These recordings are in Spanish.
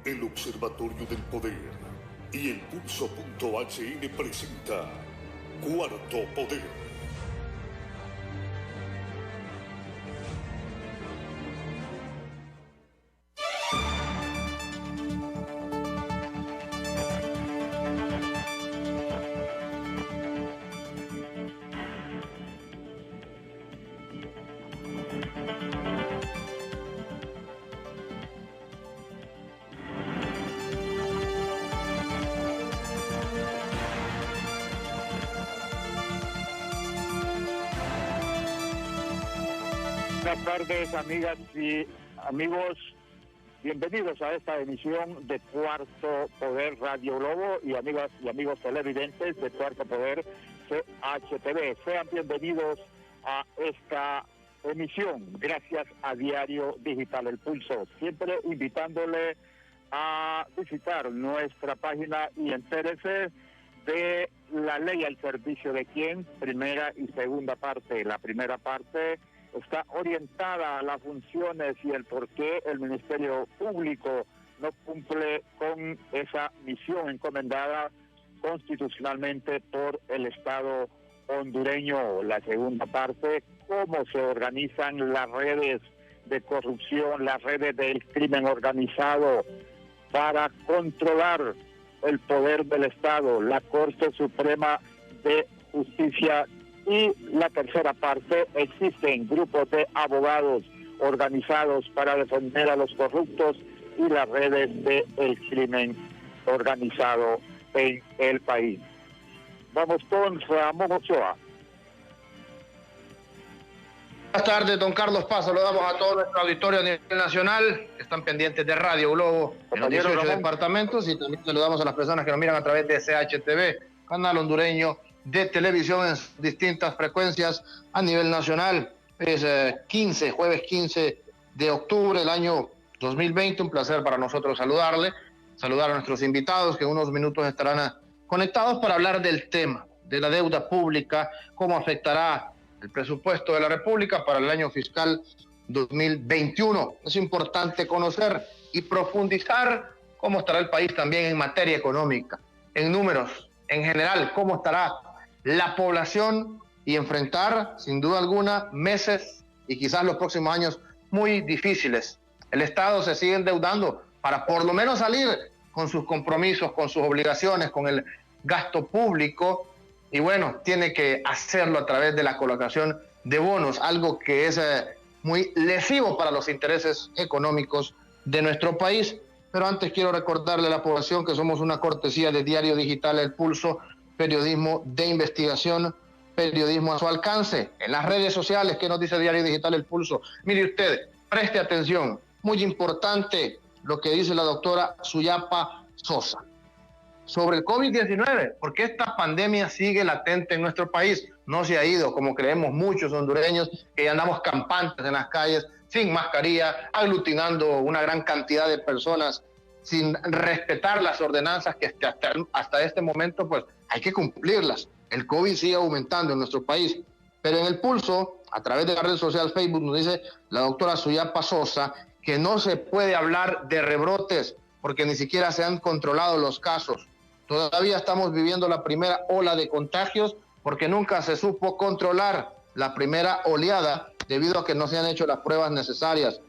El Observatorio del Poder y el Pulso.hn presenta Cuarto Poder. Buenas tardes, amigas y amigos. Bienvenidos a esta emisión de Cuarto Poder Radio Globo y amigas y amigos televidentes de Cuarto Poder CHTV. Sean bienvenidos a esta emisión gracias a Diario Digital El Pulso. Siempre invitándole a visitar nuestra página y entérese de la ley al servicio de quién, primera y segunda parte. La primera parte está orientada a las funciones y el por qué el Ministerio Público no cumple con esa misión encomendada constitucionalmente por el Estado hondureño. La segunda parte, cómo se organizan las redes de corrupción, las redes del crimen organizado para controlar el poder del Estado, la Corte Suprema de Justicia. Y la tercera parte, existen grupos de abogados organizados para defender a los corruptos y las redes del crimen organizado en el país. Vamos con Ramón Ochoa. Buenas tardes, don Carlos Paz. Saludamos a todo nuestro auditorio a nivel nacional que están pendientes de Radio Globo en los 18 departamentos, y también saludamos a las personas que nos miran a través de CHTV, canal hondureño de televisión en distintas frecuencias a nivel nacional. Es jueves 15 de octubre del año 2020. Un placer para nosotros saludar a nuestros invitados que en unos minutos estarán conectados para hablar del tema de la deuda pública, cómo afectará el presupuesto de la República para el año fiscal 2021. Es importante conocer y profundizar cómo estará el país también en materia económica, en números, en general, cómo estará la población, y enfrentar, sin duda alguna, meses y quizás los próximos años muy difíciles. El Estado se sigue endeudando para por lo menos salir con sus compromisos, con sus obligaciones, con el gasto público, y bueno, tiene que hacerlo a través de la colocación de bonos, algo que es muy lesivo para los intereses económicos de nuestro país. Pero antes quiero recordarle a la población que somos una cortesía de Diario Digital El Pulso, periodismo de investigación, periodismo a su alcance. En las redes sociales, ¿qué nos dice Diario Digital El Pulso? Mire usted, preste atención, muy importante lo que dice la doctora Suyapa Sosa sobre el COVID-19, porque esta pandemia sigue latente en nuestro país, no se ha ido, como creemos muchos hondureños, que ya andamos campantes en las calles, sin mascarilla, aglutinando una gran cantidad de personas, sin respetar las ordenanzas que hasta este momento pues hay que cumplirlas. El COVID sigue aumentando en nuestro país, pero en El Pulso, a través de la red social Facebook, nos dice la doctora Suyapa Sosa que no se puede hablar de rebrotes porque ni siquiera se han controlado los casos. Todavía estamos viviendo la primera ola de contagios porque nunca se supo controlar la primera oleada debido a que no se han hecho las pruebas necesarias.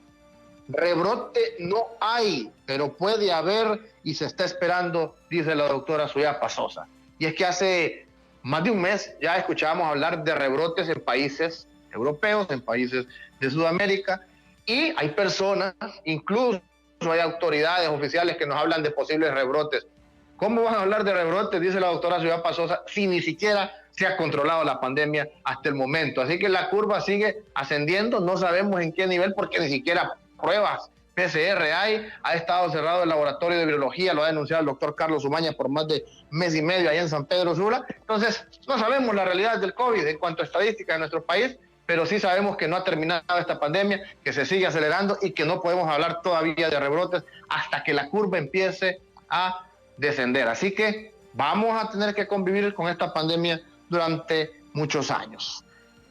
Rebrote no hay, pero puede haber y se está esperando, dice la doctora Suyapa Sosa. Y es que hace más de un mes ya escuchábamos hablar de rebrotes en países europeos, en países de Sudamérica, y hay personas, incluso hay autoridades oficiales que nos hablan de posibles rebrotes. ¿Cómo van a hablar de rebrotes, dice la doctora Suyapa Sosa, si ni siquiera se ha controlado la pandemia hasta el momento? Así que la curva sigue ascendiendo, no sabemos en qué nivel porque ni siquiera pruebas PCR hay, ha estado cerrado el laboratorio de virología, lo ha denunciado el doctor Carlos Umaña por más de mes y medio allá en San Pedro Sula. Entonces, no sabemos la realidad del COVID en cuanto a estadística de nuestro país, pero sí sabemos que no ha terminado esta pandemia, que se sigue acelerando y que no podemos hablar todavía de rebrotes hasta que la curva empiece a descender. Así que vamos a tener que convivir con esta pandemia durante muchos años.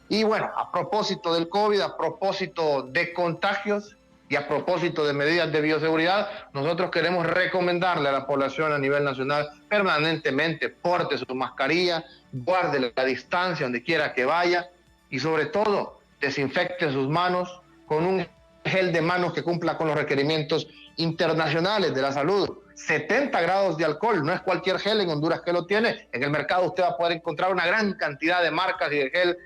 Y bueno, a propósito del COVID, a propósito de contagios, Y a propósito de medidas de bioseguridad, nosotros queremos recomendarle a la población a nivel nacional permanentemente: porte su mascarilla, guarde la distancia donde quiera que vaya y sobre todo desinfecte sus manos con un gel de manos que cumpla con los requerimientos internacionales de la salud. 70 grados de alcohol, no es cualquier gel, en Honduras que lo tiene. En el mercado usted va a poder encontrar una gran cantidad de marcas y de gel,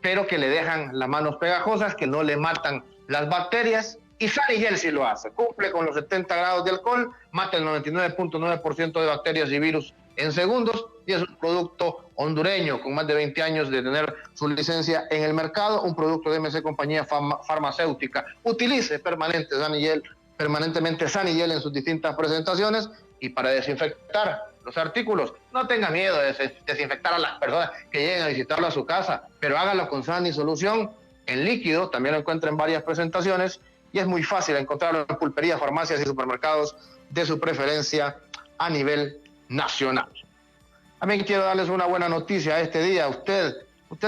pero que le dejan las manos pegajosas, que no le matan las bacterias. Y Sanigel sí lo hace, cumple con los 70 grados de alcohol, mata el 99.9% de bacterias y virus en segundos, y es un producto hondureño con más de 20 años de tener su licencia en el mercado, un producto de MC Compañía Farmacéutica. Utilice permanentemente Sanigel en sus distintas presentaciones, y para desinfectar los artículos, no tenga miedo de desinfectar a las personas que lleguen a visitarlo a su casa, pero hágalo con Sani Solución en líquido, también lo encuentra en varias presentaciones, y es muy fácil encontrarlo en pulperías, farmacias y supermercados de su preferencia a nivel nacional. También quiero darles una buena noticia este día. Usted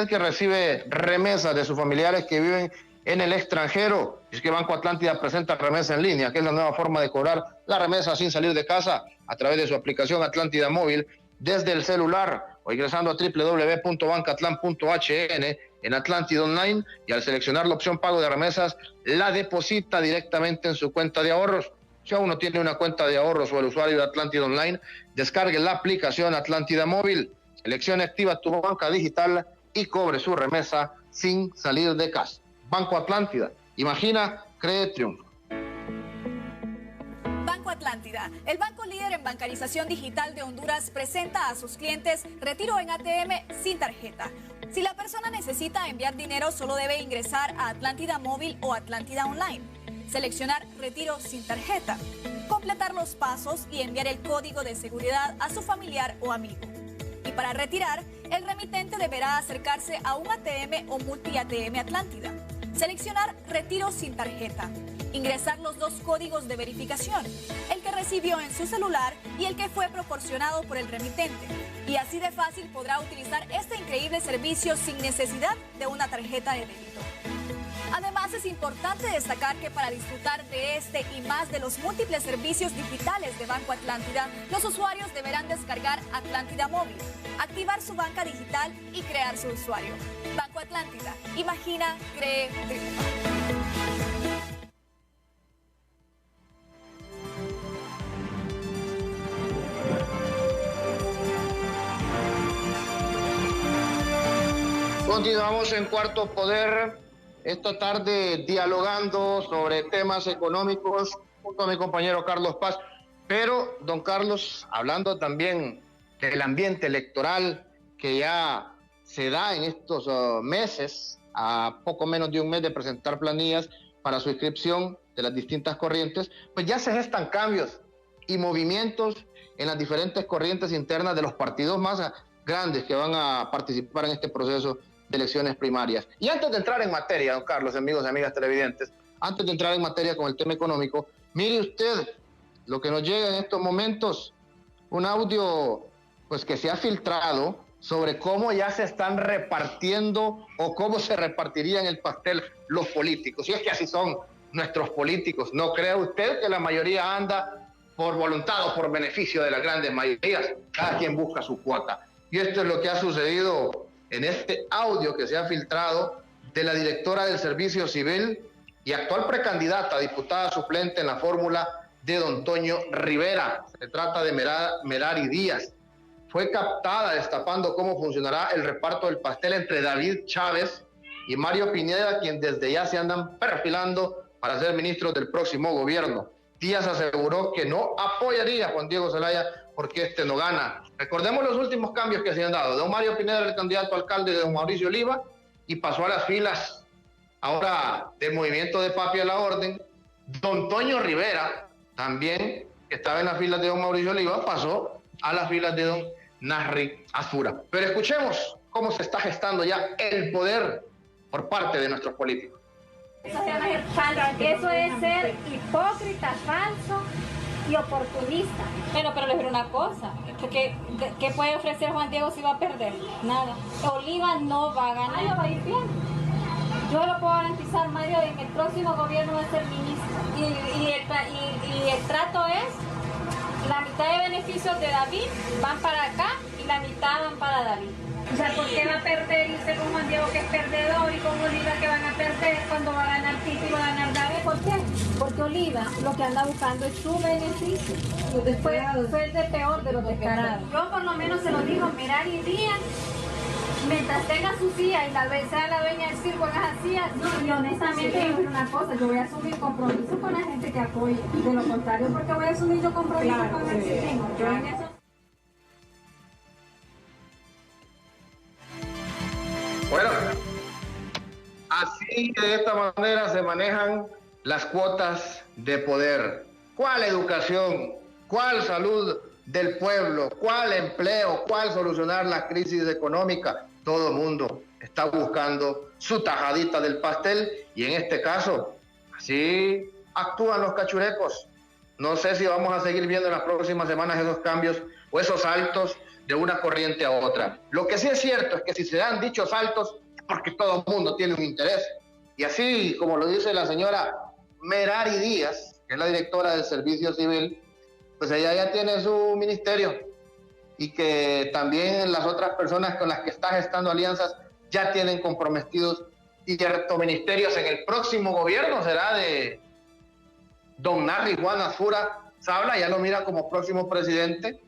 que recibe remesas de sus familiares que viven en el extranjero, es que Banco Atlántida presenta remesa en línea, que es la nueva forma de cobrar la remesa sin salir de casa a través de su aplicación Atlántida Móvil desde el celular o ingresando a www.bancatlan.hn en Atlántida Online, y al seleccionar la opción pago de remesas, la deposita directamente en su cuenta de ahorros. Si aún no tiene una cuenta de ahorros o el usuario de Atlántida Online, descargue la aplicación Atlántida Móvil, seleccione Activa tu banca digital y cobre su remesa sin salir de casa. Banco Atlántida, imagina, cree, triunfa. Banco Atlántida, el banco líder en bancarización digital de Honduras, presenta a sus clientes retiro en ATM sin tarjeta. Si la persona necesita enviar dinero, solo debe ingresar a Atlántida Móvil o Atlántida Online, seleccionar retiro sin tarjeta, completar los pasos y enviar el código de seguridad a su familiar o amigo. Y para retirar, el remitente deberá acercarse a un ATM o multi-ATM Atlántida, seleccionar retiro sin tarjeta, ingresar los dos códigos de verificación, el que recibió en su celular y el que fue proporcionado por el remitente. Y así de fácil podrá utilizar este increíble servicio sin necesidad de una tarjeta de débito. Además, es importante destacar que para disfrutar de este y más de los múltiples servicios digitales de Banco Atlántida, los usuarios deberán descargar Atlántida Móvil, activar su banca digital y crear su usuario. Banco Atlántida, imagina, cree, triunfa. Continuamos en Cuarto Poder, esta tarde dialogando sobre temas económicos junto a mi compañero Carlos Paz. Pero, don Carlos, hablando también del ambiente electoral que ya se da en estos meses, a poco menos de un mes de presentar planillas para su inscripción de las distintas corrientes, pues ya se gestan cambios y movimientos en las diferentes corrientes internas de los partidos más grandes que van a participar en este proceso de elecciones primarias. Y antes de entrar en materia, don Carlos, amigos y amigas televidentes, antes de entrar en materia con el tema económico, mire usted lo que nos llega en estos momentos, un audio pues que se ha filtrado sobre cómo ya se están repartiendo o cómo se repartirían el pastel los políticos. Y es que así son nuestros políticos. No crea usted que la mayoría anda por voluntad o por beneficio de las grandes mayorías. Cada quien busca su cuota. Y esto es lo que ha sucedido en este audio que se ha filtrado de la directora del Servicio Civil y actual precandidata a diputada suplente en la fórmula de don Toño Rivera. Se trata de Merari Díaz. Fue captada destapando cómo funcionará el reparto del pastel entre David Chávez y Mario Pineda, quien desde ya se andan perfilando para ser ministros del próximo gobierno. Díaz aseguró que no apoyaría a Juan Diego Zelaya porque este no gana. Recordemos los últimos cambios que se han dado. Don Mario Pineda era el candidato a alcalde de don Mauricio Oliva y pasó a las filas ahora del movimiento de Papi a la Orden. Don Toño Rivera, también que estaba en las filas de don Mauricio Oliva, pasó a las filas de don Nasri Azura. Pero escuchemos cómo se está gestando ya el poder por parte de nuestros políticos. Eso es ser hipócrita, falso y oportunista. Pero les diré una cosa, ¿qué puede ofrecer Juan Diego si va a perder? Nada. Oliva no va a ganar. Le va a ir bien. Yo lo puedo garantizar, Mario, en el próximo gobierno va a ser ministro. Y el trato es, la mitad de beneficios de David van para acá y la mitad van para David. O sea, ¿por qué va a perder usted con Juan Diego, que es perdedor, y con Oliva, que van a perder cuando va a ganar Tito y va a ganar David? ¿Por qué? Porque Oliva lo que anda buscando es su beneficio. Fue el de peor de los descarados. Yo por lo menos se lo digo, Merari Díaz, mientras tenga su silla y sea la dueña del circo en esa silla, No, y honestamente yo voy a decir una cosa, yo voy a asumir compromiso con la gente que apoya. De lo contrario, porque voy a asumir yo compromiso con el sistema. Yo en eso... Bueno, así de esta manera se manejan las cuotas de poder. ¿Cuál educación? ¿Cuál salud del pueblo? ¿Cuál empleo? ¿Cuál solucionar la crisis económica? Todo el mundo está buscando su tajadita del pastel y en este caso, así actúan los cachurecos. No sé si vamos a seguir viendo en las próximas semanas esos cambios o esos saltos de una corriente a otra. Lo que sí es cierto es que si se dan dichos saltos es porque todo el mundo tiene un interés. Y así como lo dice la señora Merari Díaz, que es la directora del Servicio Civil, pues ella ya tiene su ministerio y que también las otras personas con las que está gestando alianzas ya tienen comprometidos ciertos ministerios. En el próximo gobierno será de don Narri Juan Azura Sabla, ya lo mira como próximo presidente.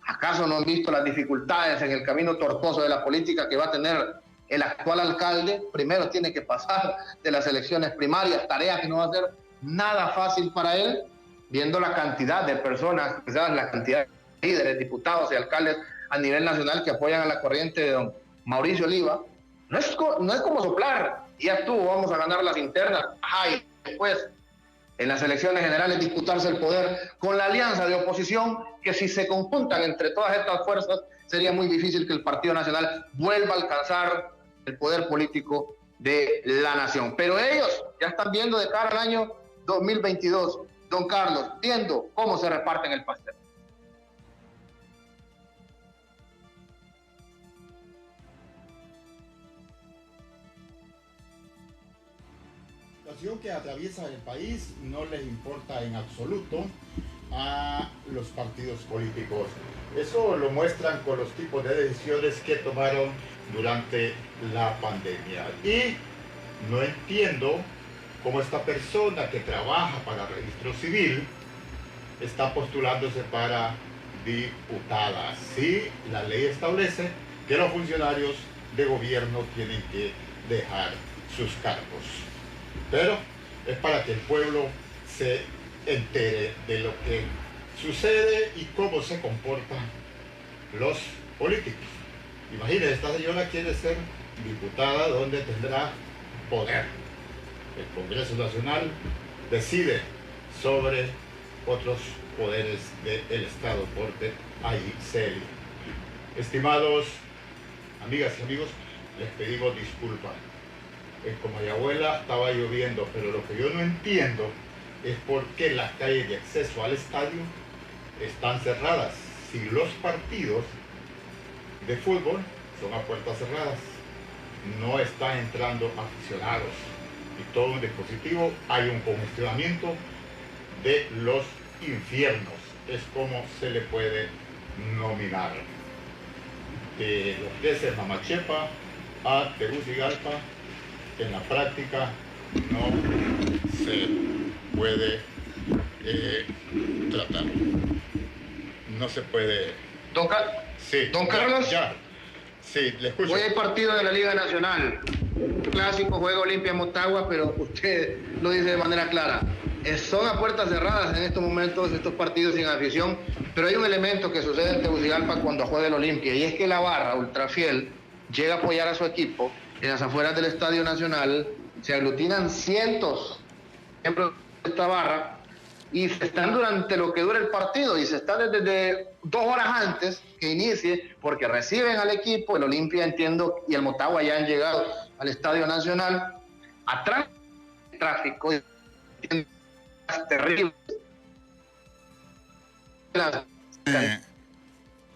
¿Acaso no han visto las dificultades en el camino tortuoso de la política que va a tener el actual alcalde? Primero tiene que pasar de las elecciones primarias, tarea que no va a ser nada fácil para él, viendo la cantidad de personas, la cantidad de líderes, diputados y alcaldes a nivel nacional que apoyan a la corriente de don Mauricio Oliva. No es como soplar, ya estuvo, vamos a ganar las internas, y después en las elecciones generales disputarse el poder con la alianza de oposición, que si se conjuntan entre todas estas fuerzas, sería muy difícil que el Partido Nacional vuelva a alcanzar el poder político de la nación. Pero ellos ya están viendo de cara al año 2022, don Carlos, viendo cómo se reparten el pastel. La situación que atraviesa el país no les importa en absoluto a los partidos políticos. Eso lo muestran con los tipos de decisiones que tomaron durante la pandemia. Y no entiendo cómo esta persona que trabaja para registro civil está postulándose para diputada. Sí, la ley establece que los funcionarios de gobierno tienen que dejar sus cargos. Pero es para que el pueblo se entere de lo que sucede y cómo se comportan los políticos. Imagínense, esta señora quiere ser diputada donde tendrá poder. El Congreso Nacional decide sobre otros poderes del Estado, porque ahí se elige. Estimados amigas y amigos, les pedimos disculpas. En Comayagüela estaba lloviendo, pero lo que yo no entiendo es por qué las calles de acceso al estadio están cerradas. Si los partidos de fútbol son a puertas cerradas, no están entrando aficionados y todo un dispositivo, hay un congestionamiento de los infiernos, es como se le puede nominar. De lo que es el Mamachepa a Tegucigalpa, en la práctica no se puede tratar. No se puede... Don Carlos, ya. Sí, le escucho. hoy hay partido de la Liga Nacional. Clásico, juego Olimpia Motagua, pero usted lo dice de manera clara. Son a puertas cerradas en estos momentos estos partidos sin afición, pero hay un elemento que sucede en Tegucigalpa cuando juega el Olimpia, y es que la barra ultrafiel llega a apoyar a su equipo en las afueras del Estadio Nacional. Se aglutinan cientos de miembros de esta barra y se están durante lo que dura el partido, y se están desde 2 horas antes que inicie, porque reciben al equipo. El Olimpia, entiendo, y el Motagua ya han llegado al Estadio Nacional. Atrás el tráfico terrible.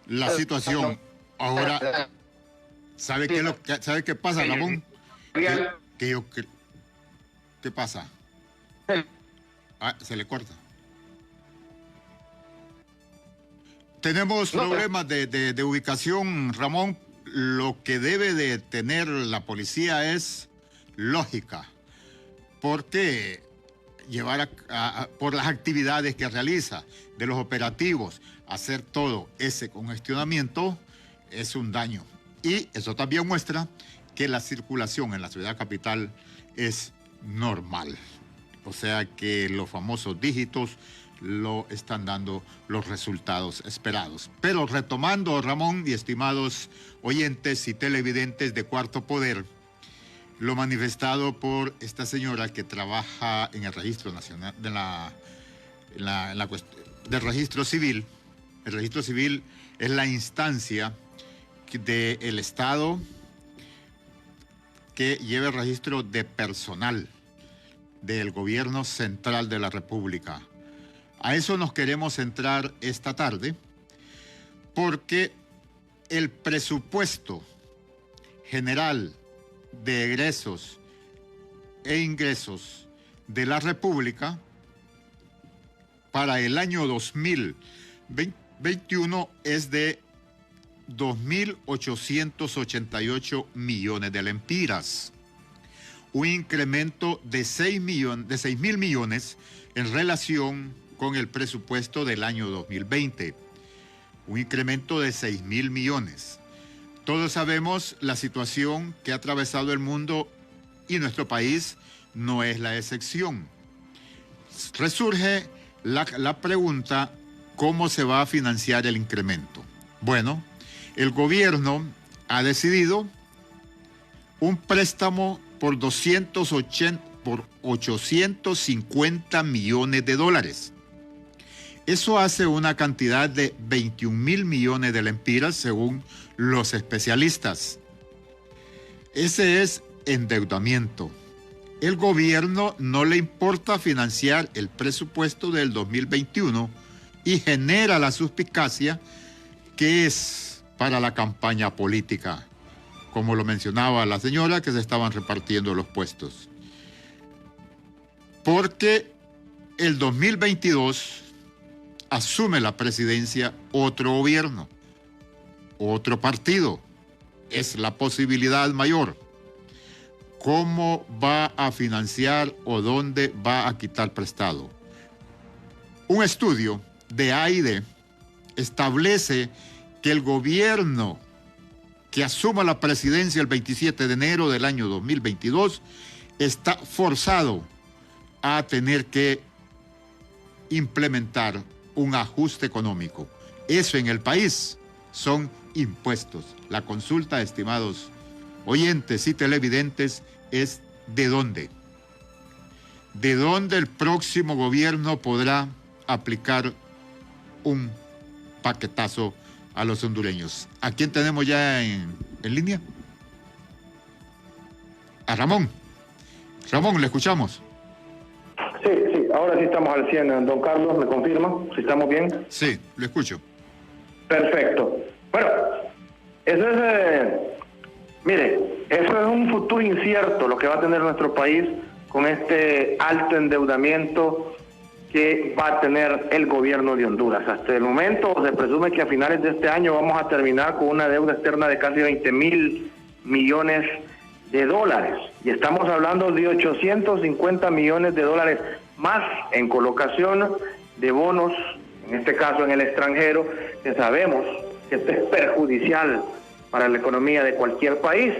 La situación ahora, ¿sabe qué pasa, Ramón? ¿Qué pasa? Se le corta. Tenemos problemas de ubicación, Ramón. Lo que debe de tener la policía es lógica, porque llevar por las actividades que realiza, de los operativos, hacer todo ese congestionamiento es un daño. Y eso también muestra que la circulación en la ciudad capital es normal. O sea que los famosos dígitos lo están dando los resultados esperados. Pero retomando, Ramón y estimados oyentes y televidentes de Cuarto Poder, lo manifestado por esta señora que trabaja en el registro nacional del registro civil. El registro civil es la instancia del Estado que lleva el registro de personal del gobierno central de la República. A eso nos queremos centrar esta tarde, porque el presupuesto general de egresos e ingresos de la República para el año 2021 es de 2.888 millones de lempiras, un incremento de 6.000 millones en relación con el presupuesto del año 2020, un incremento de 6.000 millones. Todos sabemos la situación que ha atravesado el mundo y nuestro país no es la excepción. Resurge la pregunta, ¿cómo se va a financiar el incremento? Bueno, el gobierno ha decidido un préstamo por 850 millones de dólares. Eso hace una cantidad de 21.000 millones de lempiras según los especialistas. Ese es endeudamiento. El gobierno no le importa financiar el presupuesto del 2021 y genera la suspicacia que es para la campaña política, como lo mencionaba la señora, que se estaban repartiendo los puestos. Porque el 2022 asume la presidencia otro gobierno, otro partido. Es la posibilidad mayor. ¿Cómo va a financiar o dónde va a quitar prestado? Un estudio de AID establece que el gobierno que asuma la presidencia el 27 de enero del año 2022 está forzado a tener que implementar un ajuste económico. Eso en el país son impuestos. La consulta, estimados oyentes y televidentes, es ¿de dónde? ¿De dónde el próximo gobierno podrá aplicar un paquetazo a los hondureños? ¿A quién tenemos ya en línea? A Ramón. Ramón, le escuchamos. Sí, ahora sí estamos al 100, don Carlos, ¿me confirma? ¿Si estamos bien? Sí, lo escucho. Perfecto. Bueno, eso es, mire, eso es un futuro incierto lo que va a tener nuestro país con este alto endeudamiento que va a tener el gobierno de Honduras. Hasta el momento se presume que a finales de este año vamos a terminar con una deuda externa de casi 20.000 millones de dólares. Y estamos hablando de 850 millones de dólares más en colocación de bonos, en este caso en el extranjero, que sabemos que esto es perjudicial para la economía de cualquier país,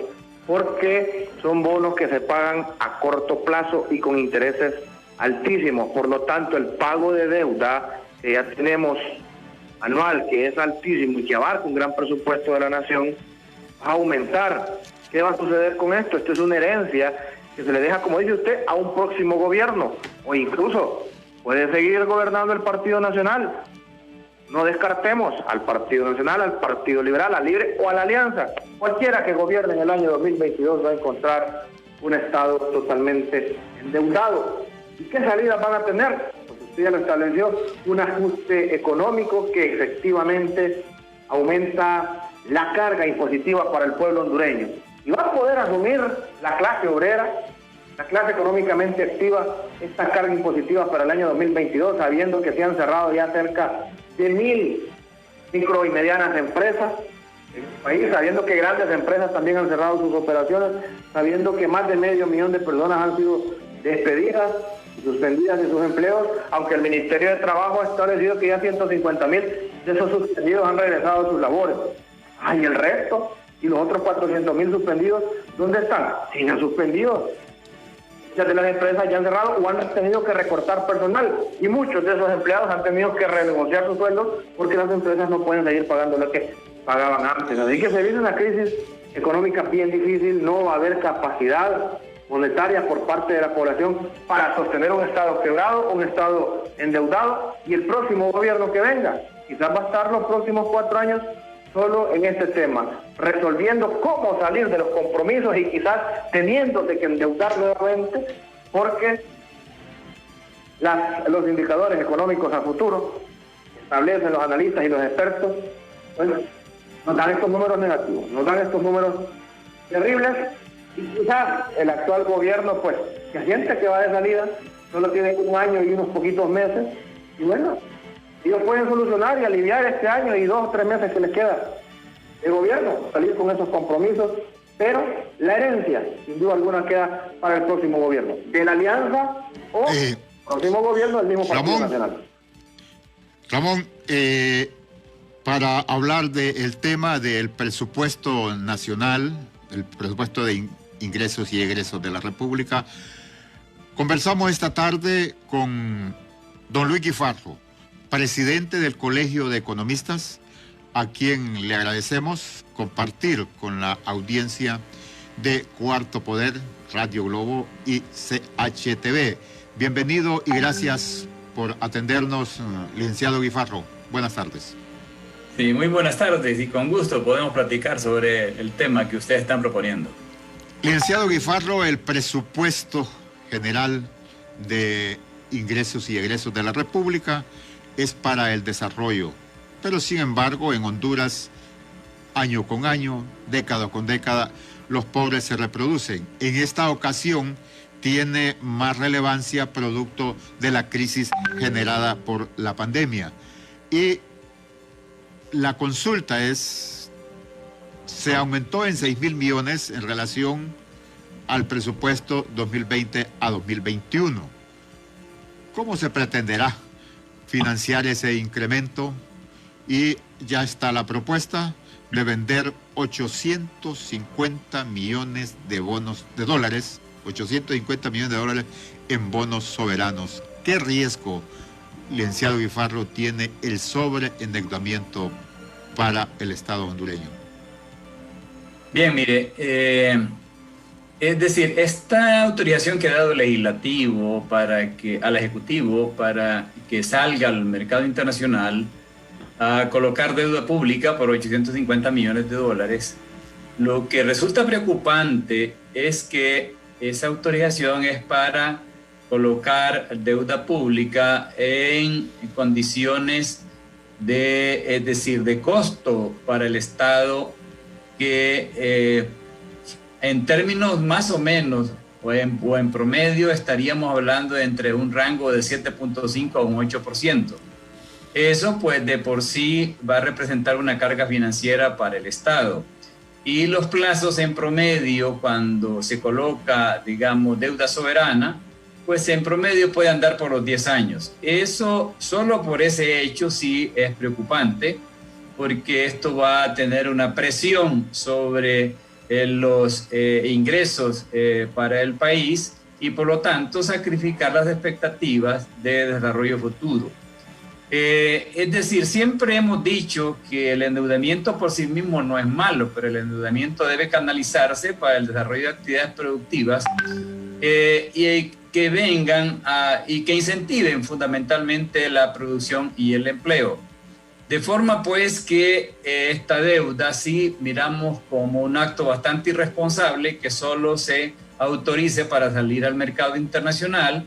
porque son bonos que se pagan a corto plazo y con intereses altísimos. Por lo tanto, el pago de deuda que ya tenemos anual, que es altísimo y que abarca un gran presupuesto de la nación, va a aumentar. ¿Qué va a suceder con esto? Esto es una herencia que se le deja, como dice usted, a un próximo gobierno, o incluso puede seguir gobernando el Partido Nacional. No descartemos al Partido Nacional, al Partido Liberal, al Libre o a la Alianza. Cualquiera que gobierne en el año 2022 va a encontrar un Estado totalmente endeudado. ¿Y qué salidas van a tener? Pues usted ya lo estableció, un ajuste económico que efectivamente aumenta la carga impositiva para el pueblo hondureño. Y va a poder asumir la clase obrera, la clase económicamente activa, esta carga impositiva para el año 2022, sabiendo que se han cerrado ya cerca de 1.000 micro y medianas empresas en el país, sabiendo que grandes empresas también han cerrado sus operaciones, sabiendo que más de 500.000 de personas han sido despedidas, suspendidas de sus empleos, aunque el Ministerio de Trabajo ha establecido que ya 150.000 de esos suspendidos han regresado a sus labores. ¿Y el resto? ¿Y los otros 400.000 suspendidos? ¿Dónde están? Siguen suspendidos. Muchas de las empresas ya han cerrado o han tenido que recortar personal, y muchos de esos empleados han tenido que renegociar sus sueldos porque las empresas no pueden seguir pagando lo que pagaban antes. Así que se viene una crisis económica bien difícil, no va a haber capacidad monetaria por parte de la población para sostener un Estado quebrado, un Estado endeudado, y el próximo gobierno que venga quizás va a estar los próximos 4 años solo en este tema, resolviendo cómo salir de los compromisos y quizás teniéndose que endeudar nuevamente, porque los indicadores económicos a futuro establecen los analistas y los expertos, bueno, nos dan estos números negativos, nos dan estos números terribles, y quizás el actual gobierno, pues, que siente que va de salida, solo tiene 1 año y unos poquitos meses, y bueno, ellos pueden solucionar y aliviar este año y 2 o 3 meses que les queda de gobierno, salir con esos compromisos, pero la herencia, sin duda alguna, queda para el próximo gobierno, de la alianza o próximo gobierno del mismo Partido Nacional. Ramón, para hablar del tema del presupuesto nacional, el presupuesto de ingresos y egresos de la República, conversamos esta tarde con don Luis Guifarro, presidente del Colegio de Economistas, a quien le agradecemos compartir con la audiencia de Cuarto Poder, Radio Globo y CHTV. Bienvenido y gracias por atendernos, licenciado Guifarro. Buenas tardes. Sí, muy buenas tardes y con gusto podemos platicar sobre el tema que ustedes están proponiendo. Licenciado Guifarro, el presupuesto general de ingresos y egresos de la República es para el desarrollo, pero sin embargo en Honduras, año con año, década con década, los pobres se reproducen. En esta ocasión tiene más relevancia producto de la crisis generada por la pandemia. Y la consulta es, se aumentó en 6.000 millones en relación al presupuesto 2020 a 2021. ¿Cómo se pretenderá financiar ese incremento? Y ya está la propuesta de vender 850 millones de bonos de dólares, 850 millones de dólares en bonos soberanos. ¿Qué riesgo, licenciado Guifarro, tiene el sobreendeudamiento para el Estado hondureño? Bien, mire, es decir, esta autorización que ha dado el legislativo al Ejecutivo para que salga al mercado internacional a colocar deuda pública por 850 millones de dólares, lo que resulta preocupante es que esa autorización es para colocar deuda pública en condiciones es decir, de costo para el Estado que en términos más o menos o en promedio estaríamos hablando de entre un rango de 7.5 a un 8%. Eso pues de por sí va a representar una carga financiera para el Estado. Y los plazos en promedio cuando se coloca, digamos, deuda soberana, pues en promedio puede andar por los 10 años. Eso, solo por ese hecho sí es preocupante, porque esto va a tener una presión sobre los ingresos para el país y por lo tanto sacrificar las expectativas de desarrollo futuro. Es decir, siempre hemos dicho que el endeudamiento por sí mismo no es malo, pero el endeudamiento debe canalizarse para el desarrollo de actividades productivas y que vengan y que incentiven fundamentalmente la producción y el empleo. De forma pues que esta deuda sí miramos como un acto bastante irresponsable que solo se autorice para salir al mercado internacional,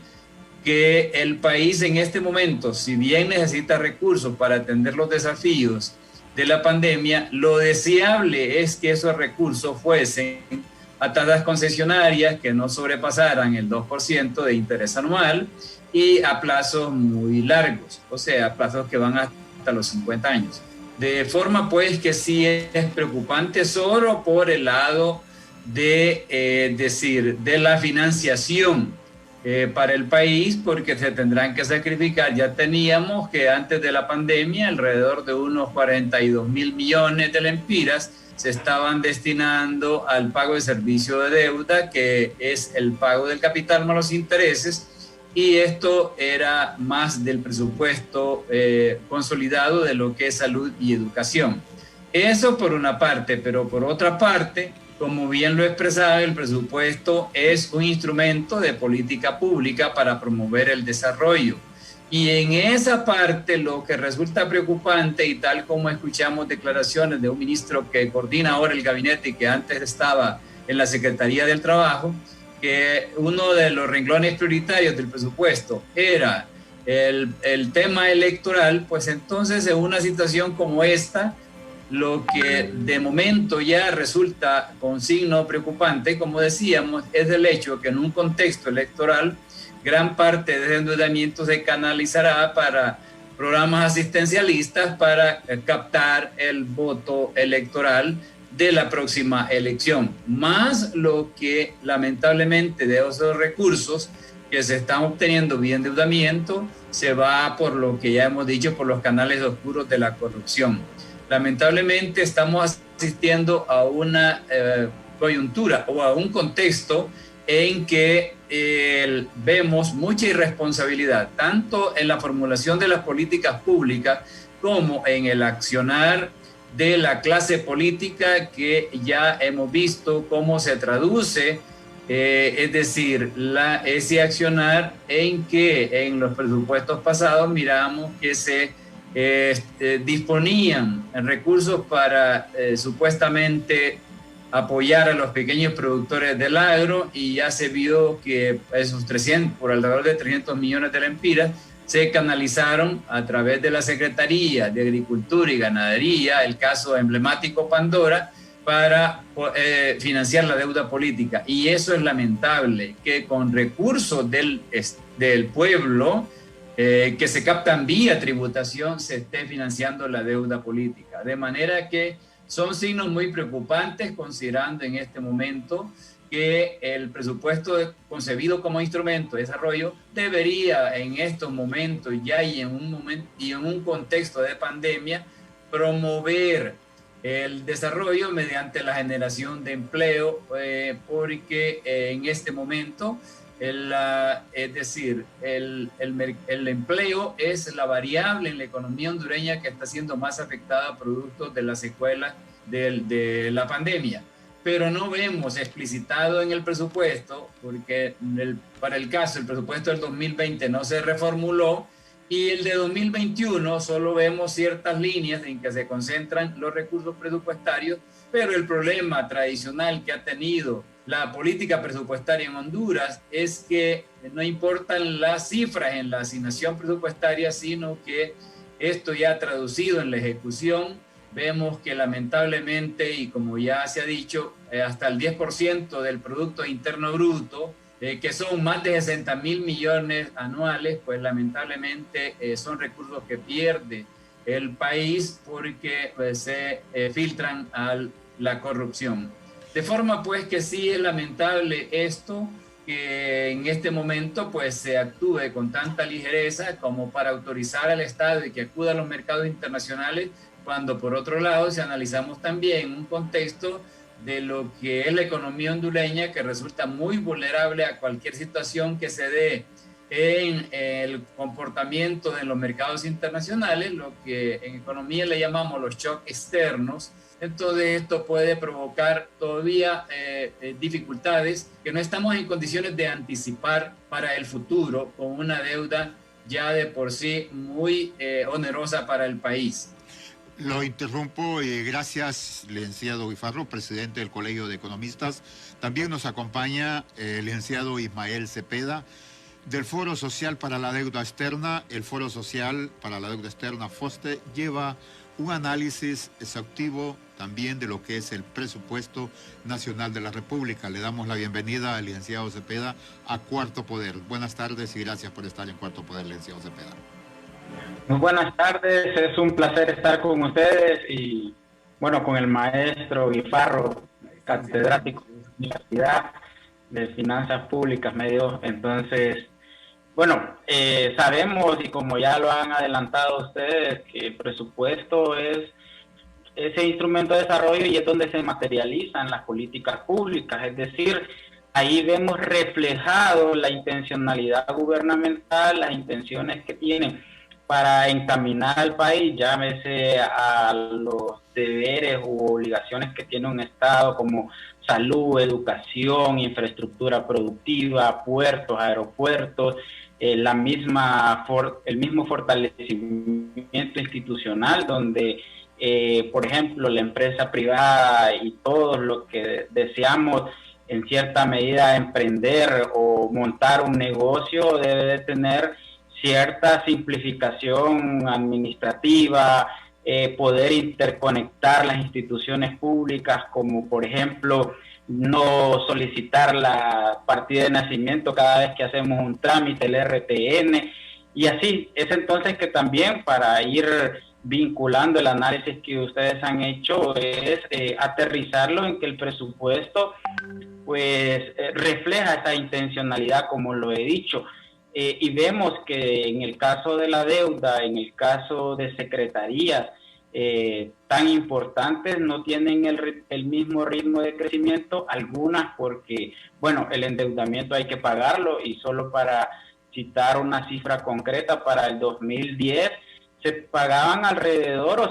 que el país en este momento, si bien necesita recursos para atender los desafíos de la pandemia, lo deseable es que esos recursos fuesen a tasas concesionarias que no sobrepasaran el 2% de interés anual y a plazos muy largos, o sea, plazos que van hasta los 50 años. De forma pues que sí es preocupante solo por el lado de la financiación para el país, porque se tendrán que sacrificar. Ya teníamos que antes de la pandemia alrededor de unos 42 mil millones de lempiras se estaban destinando al pago de servicio de deuda, que es el pago del capital más los intereses, y esto era más del presupuesto consolidado de lo que es salud y educación. Eso por una parte, pero por otra parte, como bien lo expresaba, el presupuesto es un instrumento de política pública para promover el desarrollo. Y en esa parte lo que resulta preocupante, y tal como escuchamos declaraciones de un ministro que coordina ahora el gabinete y que antes estaba en la Secretaría del Trabajo, que uno de los renglones prioritarios del presupuesto era el tema electoral, pues entonces en una situación como esta, lo que de momento ya resulta con signo preocupante, como decíamos, es el hecho que en un contexto electoral gran parte de ese endeudamiento se canalizará para programas asistencialistas para captar el voto electoral de la próxima elección, más lo que lamentablemente de esos recursos que se están obteniendo vía endeudamiento se va por lo que ya hemos dicho, por los canales oscuros de la corrupción. Lamentablemente estamos asistiendo a una coyuntura o a un contexto en que vemos mucha irresponsabilidad, tanto en la formulación de las políticas públicas como en el accionar de la clase política, que ya hemos visto cómo se traduce, es decir, ese accionar en que en los presupuestos pasados miramos que se disponían recursos para supuestamente apoyar a los pequeños productores del agro, y ya se vio que esos por alrededor de 300 millones de lempiras se canalizaron a través de la Secretaría de Agricultura y Ganadería, el caso emblemático Pandora, para financiar la deuda política. Y eso es lamentable, que con recursos del pueblo que se captan vía tributación se esté financiando la deuda política. De manera que son signos muy preocupantes, considerando en este momento que el presupuesto concebido como instrumento de desarrollo debería en estos momentos ya y en un contexto de pandemia promover el desarrollo mediante la generación de empleo, porque en este momento el empleo es la variable en la economía hondureña que está siendo más afectada producto de las secuelas de la pandemia. Pero no vemos explicitado en el presupuesto, porque para el caso el presupuesto del 2020 no se reformuló, y el de 2021 solo vemos ciertas líneas en que se concentran los recursos presupuestarios, pero el problema tradicional que ha tenido la política presupuestaria en Honduras es que no importan las cifras en la asignación presupuestaria, sino que esto ya traducido en la ejecución, vemos que lamentablemente, y como ya se ha dicho, hasta el 10% del Producto Interno Bruto, que son más de 60 mil millones anuales, pues lamentablemente son recursos que pierde el país porque se filtran a la corrupción. De forma pues que sí es lamentable esto, que en este momento pues se actúe con tanta ligereza como para autorizar al Estado y que acuda a los mercados internacionales, cuando por otro lado, si analizamos también un contexto de lo que es la economía hondureña, que resulta muy vulnerable a cualquier situación que se dé en el comportamiento de los mercados internacionales, lo que en economía le llamamos los shocks externos. Entonces esto puede provocar todavía dificultades que no estamos en condiciones de anticipar para el futuro, con una deuda ya de por sí muy onerosa para el país. Lo interrumpo, gracias, licenciado Guifarro, presidente del Colegio de Economistas. También nos acompaña el licenciado Ismael Cepeda, del Foro Social para la Deuda Externa. El Foro Social para la Deuda Externa, FOSTE, lleva un análisis exhaustivo también de lo que es el presupuesto nacional de la República. Le damos la bienvenida al licenciado Cepeda a Cuarto Poder. Buenas tardes y gracias por estar en Cuarto Poder, licenciado Cepeda. Muy buenas tardes, es un placer estar con ustedes y bueno, con el maestro Guifarro, catedrático de la Universidad de Finanzas Públicas, entonces, bueno, sabemos y como ya lo han adelantado ustedes, que el presupuesto es ese instrumento de desarrollo y es donde se materializan las políticas públicas, es decir, ahí vemos reflejado la intencionalidad gubernamental, las intenciones que tienen para encaminar al país, llámese a los deberes u obligaciones que tiene un Estado como salud, educación, infraestructura productiva, puertos, aeropuertos, el mismo fortalecimiento institucional donde, por ejemplo, la empresa privada y todos los que deseamos en cierta medida emprender o montar un negocio debe de tener cierta simplificación administrativa, poder interconectar las instituciones públicas, como por ejemplo no solicitar la partida de nacimiento cada vez que hacemos un trámite, el RTN, y así. Es entonces que también, para ir vinculando el análisis que ustedes han hecho, es aterrizarlo en que el presupuesto pues refleja esa intencionalidad, como lo he dicho. Y vemos que en el caso de la deuda, en el caso de secretarías tan importantes, no tienen el mismo ritmo de crecimiento, algunas porque, bueno, el endeudamiento hay que pagarlo, y solo para citar una cifra concreta, para el 2010 se pagaron alrededor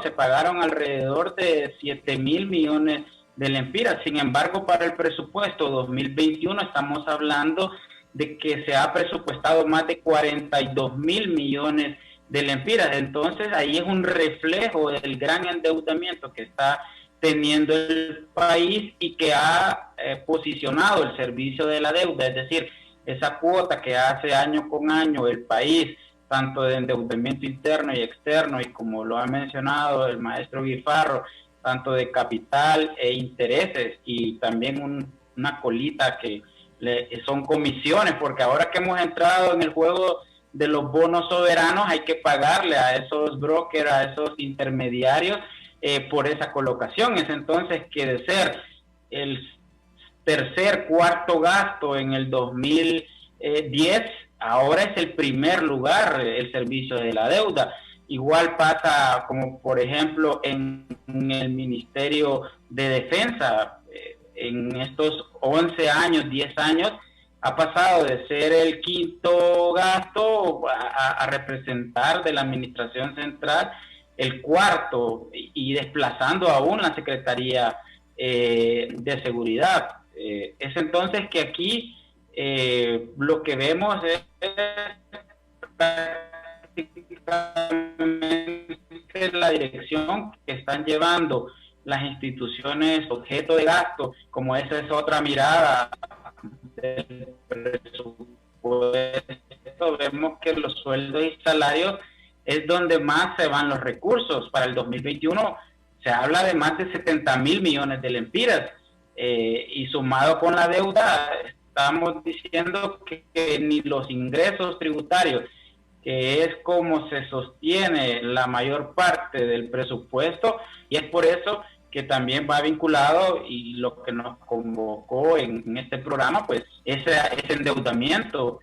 de 7.000 millones de lempiras. Sin embargo, para el presupuesto 2021 estamos hablando de que se ha presupuestado más de 42.000 millones de lempiras. Entonces ahí es un reflejo del gran endeudamiento que está teniendo el país y que ha posicionado el servicio de la deuda, es decir, esa cuota que hace año con año el país, tanto de endeudamiento interno y externo, y como lo ha mencionado el maestro Guifarro, tanto de capital e intereses, y también una colita que son comisiones, porque ahora que hemos entrado en el juego de los bonos soberanos, hay que pagarle a esos brokers, a esos intermediarios por esa colocación. Es entonces que de ser el cuarto gasto en el 2010, ahora es el primer lugar el servicio de la deuda. Igual pasa como por ejemplo en el Ministerio de Defensa. En estos 11 años, 10 años, ha pasado de ser el quinto gasto a representar de la administración central el cuarto, y desplazando aún la Secretaría de Seguridad. Es entonces que aquí lo que vemos es prácticamente la dirección que están llevando las instituciones objeto de gasto, como esa es otra mirada del presupuesto. Vemos que los sueldos y salarios es donde más se van los recursos. Para el 2021 se habla de más de 70.000 millones de lempiras, y sumado con la deuda estamos diciendo que ni los ingresos tributarios, que es como se sostiene la mayor parte del presupuesto, y es por eso que también va vinculado, y lo que nos convocó en este programa, pues ese endeudamiento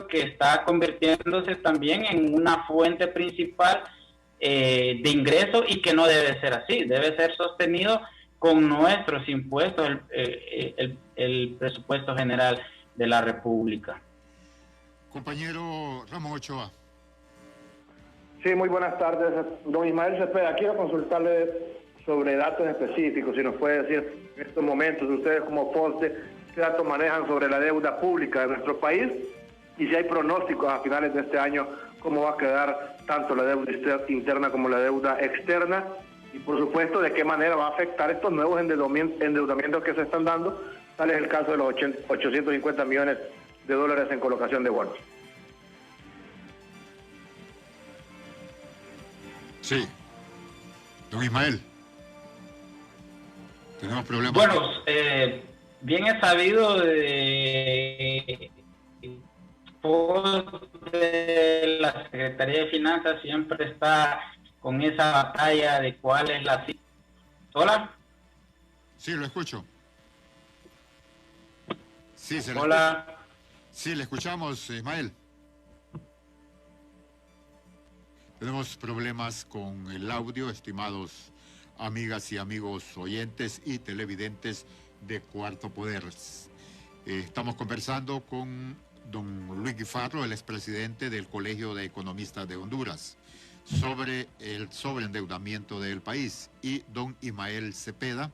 que está convirtiéndose también en una fuente principal de ingresos, y que no debe ser así, debe ser sostenido con nuestros impuestos, el presupuesto general de la República. Compañero Ramón Ochoa. Sí, muy buenas tardes. Don Ismael Cepeda, quiero consultarle sobre datos específicos, si nos puede decir en estos momentos, ustedes como FONSE, qué datos manejan sobre la deuda pública de nuestro país, y si hay pronósticos a finales de este año, cómo va a quedar tanto la deuda interna como la deuda externa, y por supuesto de qué manera va a afectar estos nuevos endeudamientos que se están dando, tal es el caso de los 850 millones de dólares en colocación de bonos. Sí, Don Ismael, tenemos problemas. Bueno, bien es sabido de la Secretaría de Finanzas siempre está con esa batalla de cuál es la... ¿Hola? Sí, lo escucho. Sí, Hola. Sí, le escuchamos, Ismael. Tenemos problemas con el audio, estimados amigas y amigos oyentes y televidentes de Cuarto Poder. Estamos conversando con don Luis Guifarro, el expresidente del Colegio de Economistas de Honduras, sobre el sobreendeudamiento del país, y don Ismael Cepeda,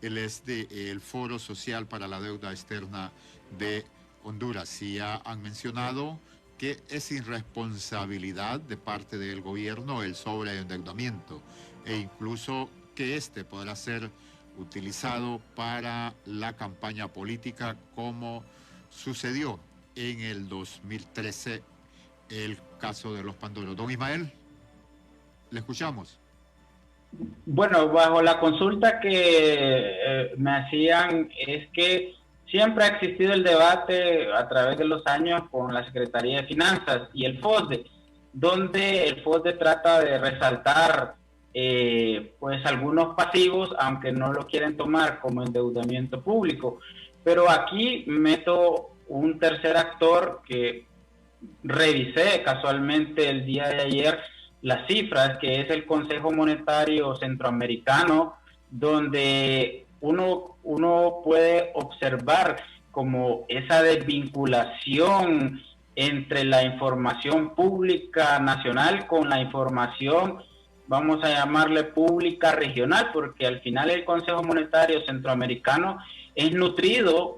él es del Foro Social para la Deuda Externa de Honduras. Y ya han mencionado que es irresponsabilidad de parte del gobierno el sobreendeudamiento, e incluso que este podrá ser utilizado para la campaña política, como sucedió en el 2013, el caso de los Pandoros. Don Ismael, le escuchamos. Bueno, bajo la consulta que me hacían, es que siempre ha existido el debate a través de los años con la Secretaría de Finanzas y el FOSDE, donde el FOSDE trata de resaltar pues algunos pasivos, aunque no lo quieren tomar como endeudamiento público. Pero aquí meto un tercer actor que revisé casualmente el día de ayer las cifras, que es el Consejo Monetario Centroamericano, donde uno puede observar como esa desvinculación entre la información pública nacional con la información, vamos a llamarle pública regional, porque al final el Consejo Monetario Centroamericano es nutrido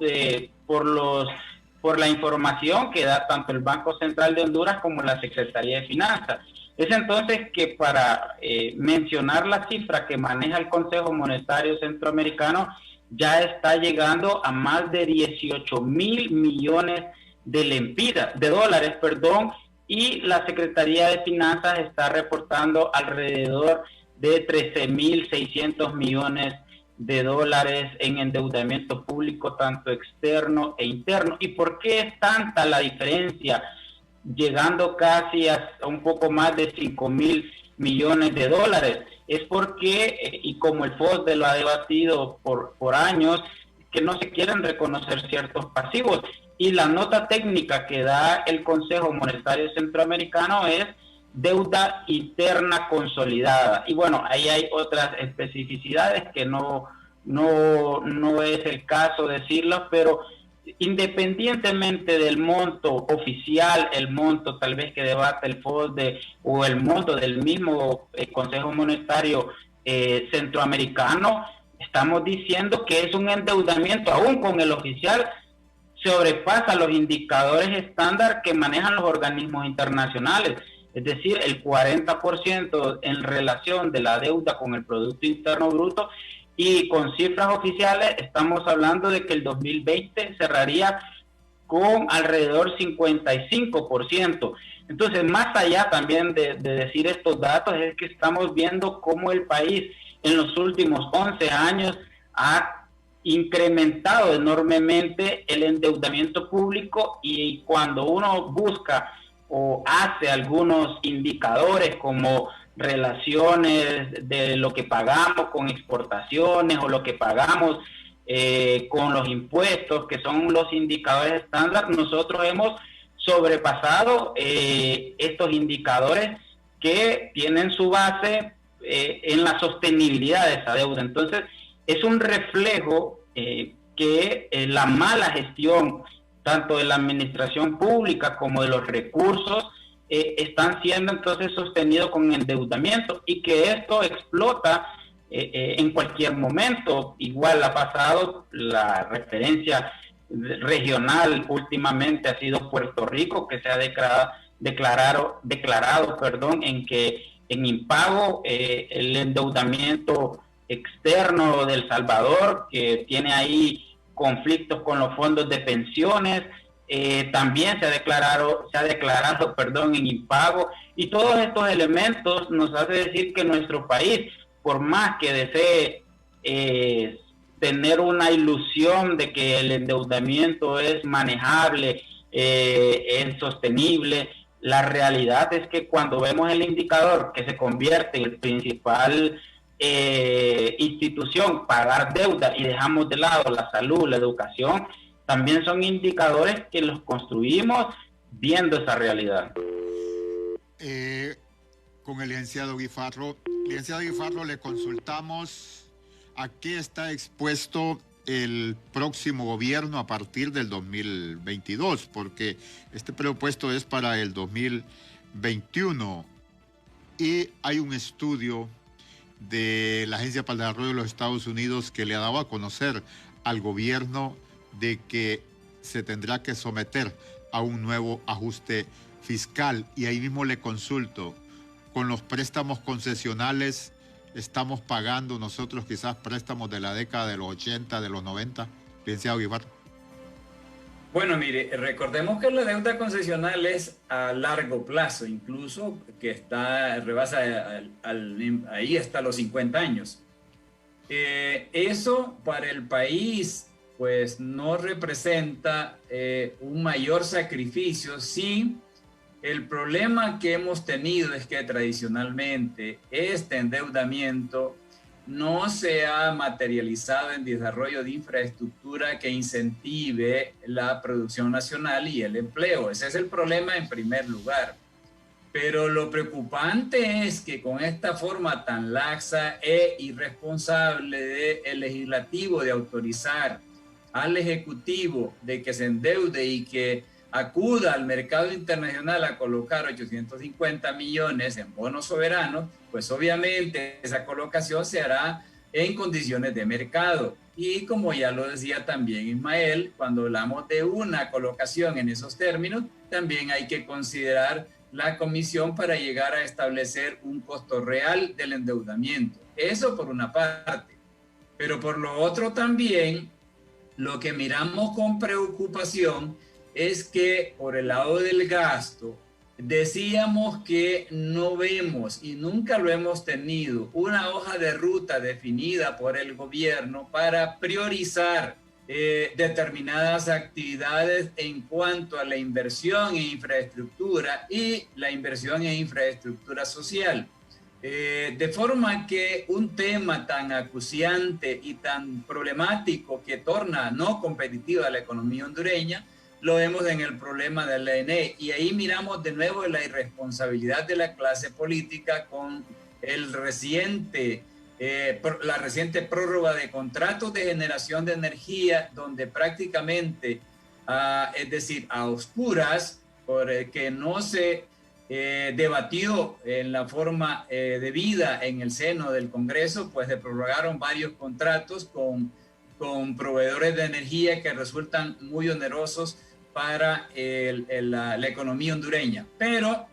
por la información que da tanto el Banco Central de Honduras como la Secretaría de Finanzas. Es entonces que para mencionar la cifra que maneja el Consejo Monetario Centroamericano, ya está llegando a más de 18,000 millones de dólares, y la Secretaría de Finanzas está reportando alrededor de 13,600 millones de dólares en endeudamiento público, tanto externo e interno. ¿Y por qué es tanta la diferencia, llegando casi a un poco más de 5,000 millones de dólares? Es porque, y como el FOSDE lo ha debatido por años, que no se quieren reconocer ciertos pasivos. Y la nota técnica que da el Consejo Monetario Centroamericano es deuda interna consolidada. Y bueno, ahí hay otras especificidades que no es el caso decirlas, pero independientemente del monto oficial, el monto tal vez que debate el FOSDE o el monto del mismo Consejo Monetario Centroamericano, estamos diciendo que es un endeudamiento, aún con el oficial, sobrepasa los indicadores estándar que manejan los organismos internacionales, es decir, el 40% en relación de la deuda con el Producto Interno Bruto, y con cifras oficiales estamos hablando de que el 2020 cerraría con alrededor 55%. Entonces, más allá también de decir estos datos, es que estamos viendo cómo el país en los últimos 11 años ha incrementado enormemente el endeudamiento público, y cuando uno busca o hace algunos indicadores como relaciones de lo que pagamos con exportaciones o lo que pagamos con los impuestos, que son los indicadores estándar, nosotros hemos sobrepasado estos indicadores que tienen su base en la sostenibilidad de esa deuda. Entonces, es un reflejo que la mala gestión tanto de la administración pública como de los recursos están siendo entonces sostenidos con endeudamiento, y que esto explota en cualquier momento. Igual ha pasado, la referencia regional últimamente ha sido Puerto Rico, que se ha declarado en que en impago el endeudamiento externo de El Salvador, que tiene ahí conflictos con los fondos de pensiones, también se ha declarado en impago, y todos estos elementos nos hace decir que nuestro país por más que desee tener una ilusión de que el endeudamiento es manejable, es sostenible, la realidad es que cuando vemos el indicador que se convierte en el principal institución para pagar deuda y dejamos de lado la salud, la educación, también son indicadores que los construimos viendo esa realidad. Con el licenciado Guifarro. Licenciado Guifarro, le consultamos a qué está expuesto el próximo gobierno a partir del 2022, porque este presupuesto es para el 2021 y hay un estudio de la Agencia para el Desarrollo de los Estados Unidos que le ha dado a conocer al gobierno de que se tendrá que someter a un nuevo ajuste fiscal. Y ahí mismo le consulto, con los préstamos concesionales, ¿estamos pagando nosotros quizás préstamos de la década de los 80, de los 90? Licenciado Guifarro. Bueno, mire, recordemos que la deuda concesional es a largo plazo, incluso que rebasa ahí hasta los 50 años. Eso para el país pues no representa un mayor sacrificio. Sí, el problema que hemos tenido es que tradicionalmente este endeudamiento no se ha materializado en desarrollo de infraestructura que incentive la producción nacional y el empleo. Ese es el problema en primer lugar. Pero lo preocupante es que con esta forma tan laxa e irresponsable del legislativo de autorizar al ejecutivo de que se endeude y que acuda al mercado internacional a colocar 850 millones en bonos soberanos, pues obviamente esa colocación se hará en condiciones de mercado. Y como ya lo decía también Ismael, cuando hablamos de una colocación en esos términos, también hay que considerar la comisión para llegar a establecer un costo real del endeudamiento. Eso por una parte. Pero por lo otro también, lo que miramos con preocupación es que por el lado del gasto, decíamos que no vemos y nunca lo hemos tenido una hoja de ruta definida por el gobierno para priorizar determinadas actividades en cuanto a la inversión en infraestructura y la inversión en infraestructura social. De forma que un tema tan acuciante y tan problemático que torna no competitiva la economía hondureña, lo vemos en el problema del ENE, y ahí miramos de nuevo la irresponsabilidad de la clase política con la reciente prórroga de contratos de generación de energía, donde prácticamente, es decir, a oscuras, porque no se debatió en la forma debida en el seno del Congreso, pues se prorrogaron varios contratos con proveedores de energía que resultan muy onerosos para la economía hondureña. Pero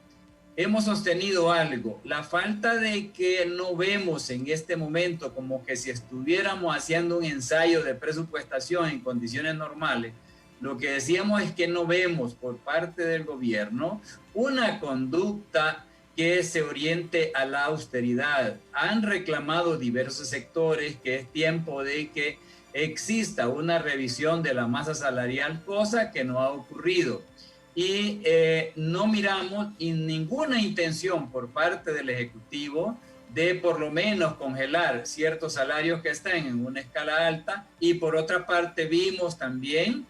hemos sostenido algo, la falta de que no vemos en este momento como que si estuviéramos haciendo un ensayo de presupuestación en condiciones normales, lo que decíamos es que no vemos por parte del gobierno una conducta que se oriente a la austeridad. Han reclamado diversos sectores que es tiempo de que exista una revisión de la masa salarial, cosa que no ha ocurrido. Y no miramos ninguna intención por parte del Ejecutivo de por lo menos congelar ciertos salarios que están en una escala alta, y por otra parte vimos también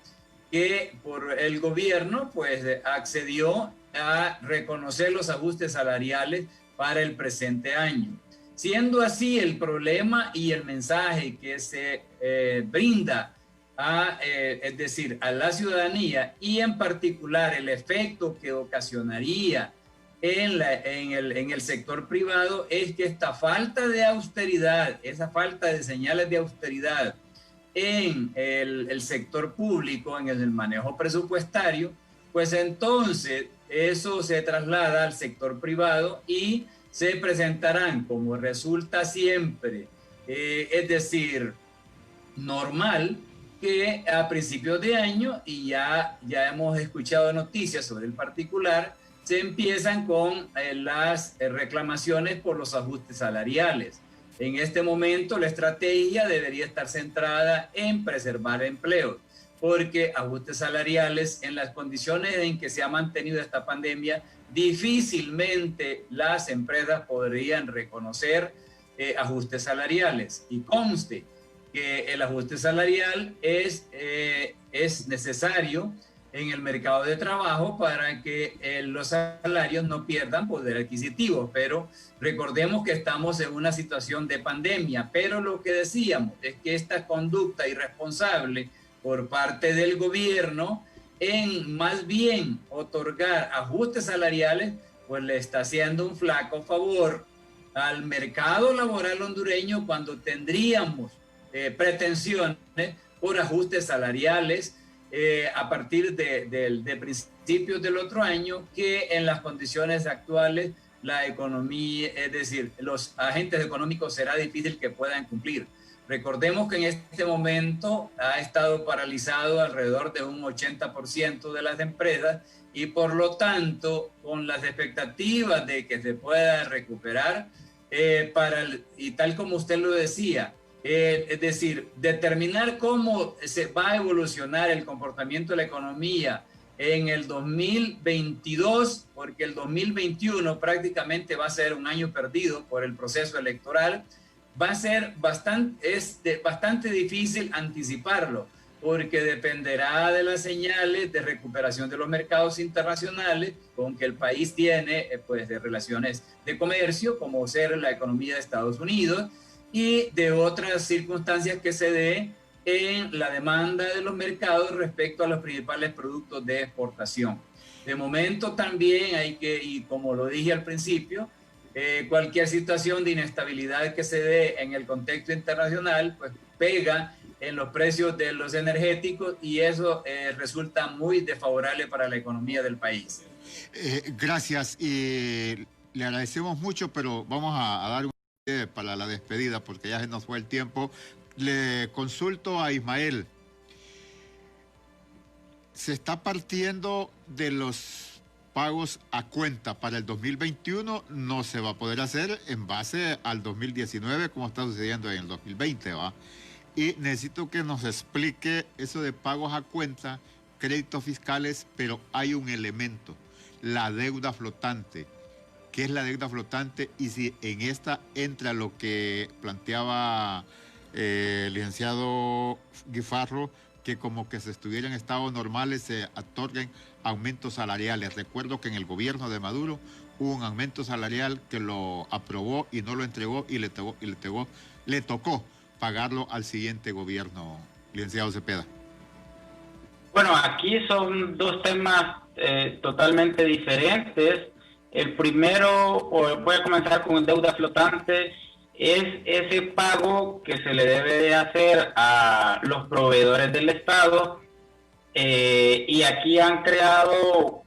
que por el gobierno pues accedió a reconocer los ajustes salariales para el presente año. Siendo así, el problema y el mensaje que se brinda es decir, a la ciudadanía, y en particular el efecto que ocasionaría en el sector privado, es que esta falta de austeridad, esa falta de señales de austeridad en el sector público, en el manejo presupuestario, pues entonces eso se traslada al sector privado y se presentarán, como resulta siempre, es decir, normal, que a principios de año, y ya hemos escuchado noticias sobre el particular, se empiezan con las reclamaciones por los ajustes salariales. En este momento la estrategia debería estar centrada en preservar empleos, porque ajustes salariales en las condiciones en que se ha mantenido esta pandemia, difícilmente las empresas podrían reconocer ajustes salariales. Y conste que el ajuste salarial es necesario en el mercado de trabajo para que los salarios no pierdan poder adquisitivo, pero recordemos que estamos en una situación de pandemia, pero lo que decíamos es que esta conducta irresponsable por parte del gobierno en más bien otorgar ajustes salariales, pues le está haciendo un flaco favor al mercado laboral hondureño cuando tendríamos pretensiones por ajustes salariales a partir de principios del otro año, que en las condiciones actuales la economía, es decir, los agentes económicos será difícil que puedan cumplir. Recordemos que en este momento ha estado paralizado alrededor de un 80% de las empresas y por lo tanto, con las expectativas de que se pueda recuperar, y tal como usted lo decía, es decir, determinar cómo se va a evolucionar el comportamiento de la economía en el 2022, porque el 2021 prácticamente va a ser un año perdido por el proceso electoral, va a ser bastante difícil anticiparlo, porque dependerá de las señales de recuperación de los mercados internacionales con que el país tiene pues, de relaciones de comercio, como ser la economía de Estados Unidos, y de otras circunstancias que se dé en la demanda de los mercados respecto a los principales productos de exportación. De momento también hay que, y como lo dije al principio, cualquier situación de inestabilidad que se dé en el contexto internacional, pues pega en los precios de los energéticos y eso resulta muy desfavorable para la economía del país. Gracias y le agradecemos mucho, pero vamos a dar un para la despedida porque ya se nos fue el tiempo. Le consulto a Ismael. Se está partiendo de los pagos a cuenta para el 2021, no se va a poder hacer en base al 2019 como está sucediendo en el 2020, ¿va? Y necesito que nos explique eso de pagos a cuenta, créditos fiscales, pero hay un elemento, la deuda flotante. ¿Qué es la deuda flotante? Y si en esta entra lo que planteaba el licenciado Guifarro, que como que se estuviera en estados normales se otorguen aumentos salariales. Recuerdo que en el gobierno de Maduro hubo un aumento salarial que lo aprobó y no lo entregó y le tocó pagarlo al siguiente gobierno, licenciado Cepeda. Bueno, aquí son dos temas totalmente diferentes. El primero, voy a comenzar con deuda flotante, es ese pago que se le debe de hacer a los proveedores del Estado y aquí han creado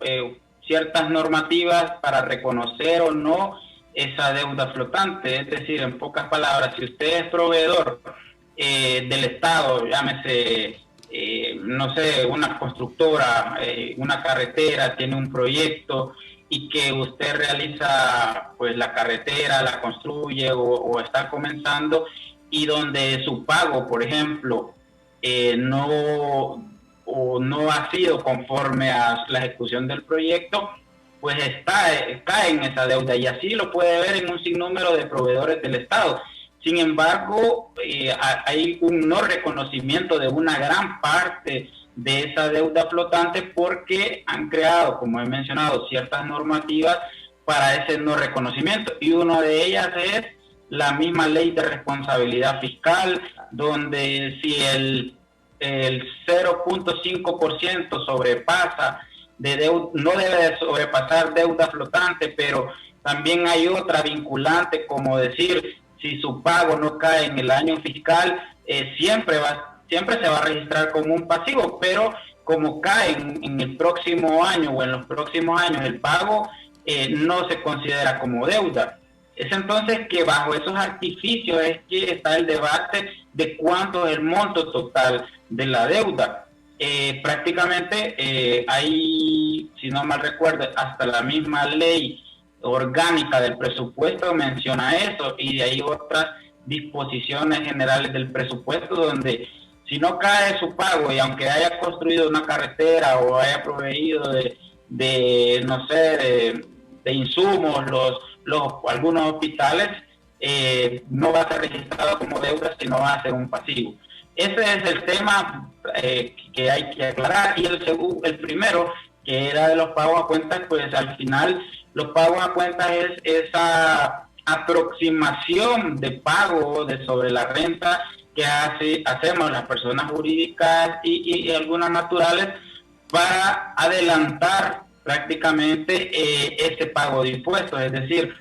ciertas normativas para reconocer o no esa deuda flotante. Es decir, en pocas palabras, si usted es proveedor del Estado, llámese, no sé, una constructora, una carretera, tiene un proyecto y que usted realiza pues la carretera, la construye o está comenzando y donde su pago, por ejemplo, no ha sido conforme a la ejecución del proyecto, pues cae en esa deuda y así lo puede ver en un sinnúmero de proveedores del Estado. Sin embargo, hay un no reconocimiento de una gran parte de esa deuda flotante porque han creado, como he mencionado, ciertas normativas para ese no reconocimiento y una de ellas es la misma ley de responsabilidad fiscal, donde si el 0.5% sobrepasa de deuda, no debe de sobrepasar deuda flotante, pero también hay otra vinculante, como decir, si su pago no cae en el año fiscal, siempre se va a registrar como un pasivo, pero como cae en el próximo año o en los próximos años el pago, no se considera como deuda. Es entonces que bajo esos artificios es que está el debate de cuánto es el monto total de la deuda. Prácticamente hay, si no mal recuerdo, hasta la misma ley orgánica del presupuesto menciona eso, y de ahí otras disposiciones generales del presupuesto, donde si no cae su pago y aunque haya construido una carretera o haya proveído no sé, de insumos algunos hospitales, no va a ser registrado como deuda, sino va a ser un pasivo. Ese es el tema que hay que aclarar. Y el primero, que era de los pagos a cuentas, pues al final los pagos a cuentas es esa aproximación de pago sobre la renta que hacemos las personas jurídicas y algunas naturales para adelantar prácticamente ese pago de impuestos. Es decir,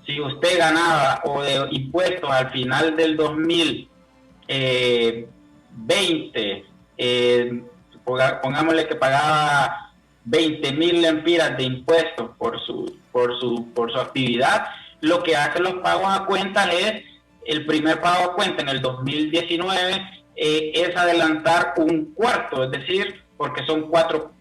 si usted ganaba o de impuestos al final del 2020, pongámosle que pagaba 20.000 lempiras de impuestos por su actividad, lo que hacen los pagos a cuentas es, el primer pago a cuenta en el 2019 es adelantar un cuarto, es decir, porque son cuatro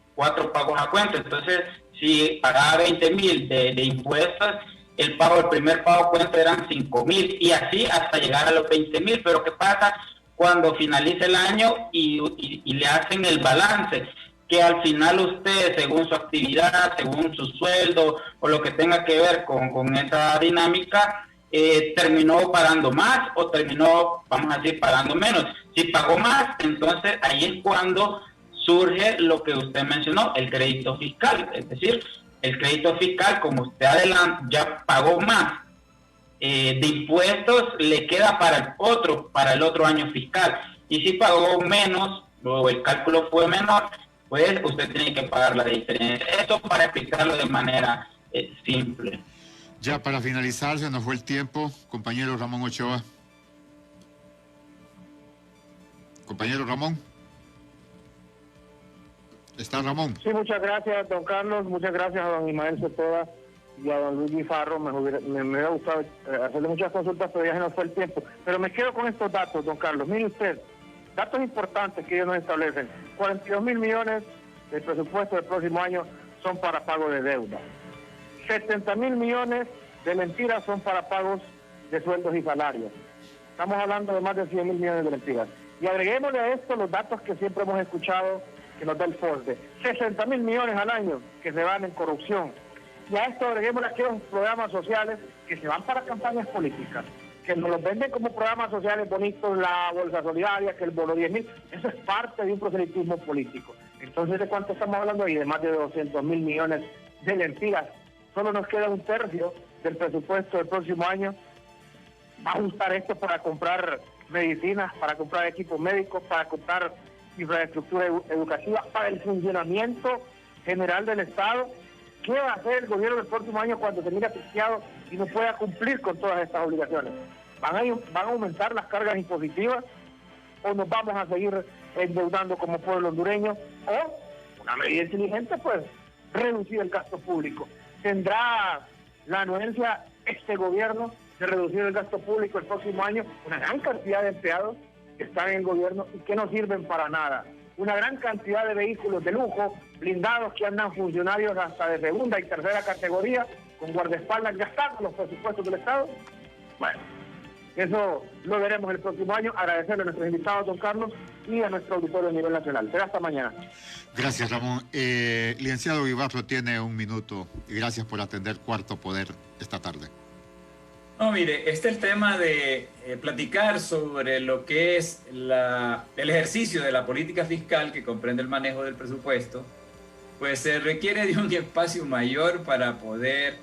pagos a cuenta. Entonces, si pagaba 20.000 de impuestos, el primer pago a cuenta eran 5.000 y así hasta llegar a los 20.000. Pero ¿qué pasa cuando finaliza el año y le hacen el balance? Que al final usted, según su actividad, según su sueldo o lo que tenga que ver con esa dinámica, terminó pagando más o terminó, vamos a decir, pagando menos. Si pagó más, entonces ahí es cuando surge lo que usted mencionó, el crédito fiscal. Es decir, el crédito fiscal, como usted ya pagó más de impuestos, le queda para el otro año fiscal. Y si pagó menos, o el cálculo fue menor, pues usted tiene que pagar la diferencia. Esto para explicarlo de manera simple. Ya para finalizar, se nos fue el tiempo. Compañero Ramón Ochoa. Compañero Ramón. ¿Está Ramón? Sí, muchas gracias, don Carlos. Muchas gracias a don Ismael Cepeda y a don Luis Guifarro. Me hubiera gustado hacerle muchas consultas, pero ya se nos fue el tiempo. Pero me quedo con estos datos, don Carlos. Mire usted, datos importantes que ellos nos establecen. 42.000 millones del presupuesto del próximo año son para pago de deuda. 70.000 millones de mentiras son para pagos de sueldos y salarios. Estamos hablando de más de 100.000 millones de mentiras. Y agreguémosle a esto los datos que siempre hemos escuchado que nos da el FOSDE. 60.000 millones al año que se van en corrupción. Y a esto agreguémosle aquellos programas sociales que se van para campañas políticas, que nos los venden como programas sociales bonitos, la bolsa solidaria, que el bono 10.000. Eso es parte de un proselitismo político. Entonces, ¿de cuánto estamos hablando ahí? De más de 200.000 millones de mentiras. Solo nos queda un tercio del presupuesto del próximo año. Va a usar esto para comprar medicinas, para comprar equipos médicos, para comprar infraestructura educativa, para el funcionamiento general del Estado. ¿Qué va a hacer el gobierno del próximo año cuando se mire asfixiado y no pueda cumplir con todas estas obligaciones? ¿Van a aumentar las cargas impositivas o nos vamos a seguir endeudando como pueblo hondureño? O, una medida inteligente, pues, reducir el gasto público. ¿Tendrá la anuencia este gobierno de reducir el gasto público el próximo año? Una gran cantidad de empleados que están en el gobierno y que no sirven para nada. Una gran cantidad de vehículos de lujo, blindados, que andan funcionarios hasta de segunda y tercera categoría, con guardaespaldas gastando los presupuestos del Estado. Bueno, eso lo veremos el próximo año. Agradecerle a nuestros invitados, don Carlos, y a nuestro auditorio a nivel nacional. Será hasta mañana. Gracias, Ramón. Licenciado Guifarro tiene un minuto y gracias por atender Cuarto Poder esta tarde. No, mire, el tema de platicar sobre lo que es el ejercicio de la política fiscal que comprende el manejo del presupuesto, pues se requiere de un espacio mayor para poder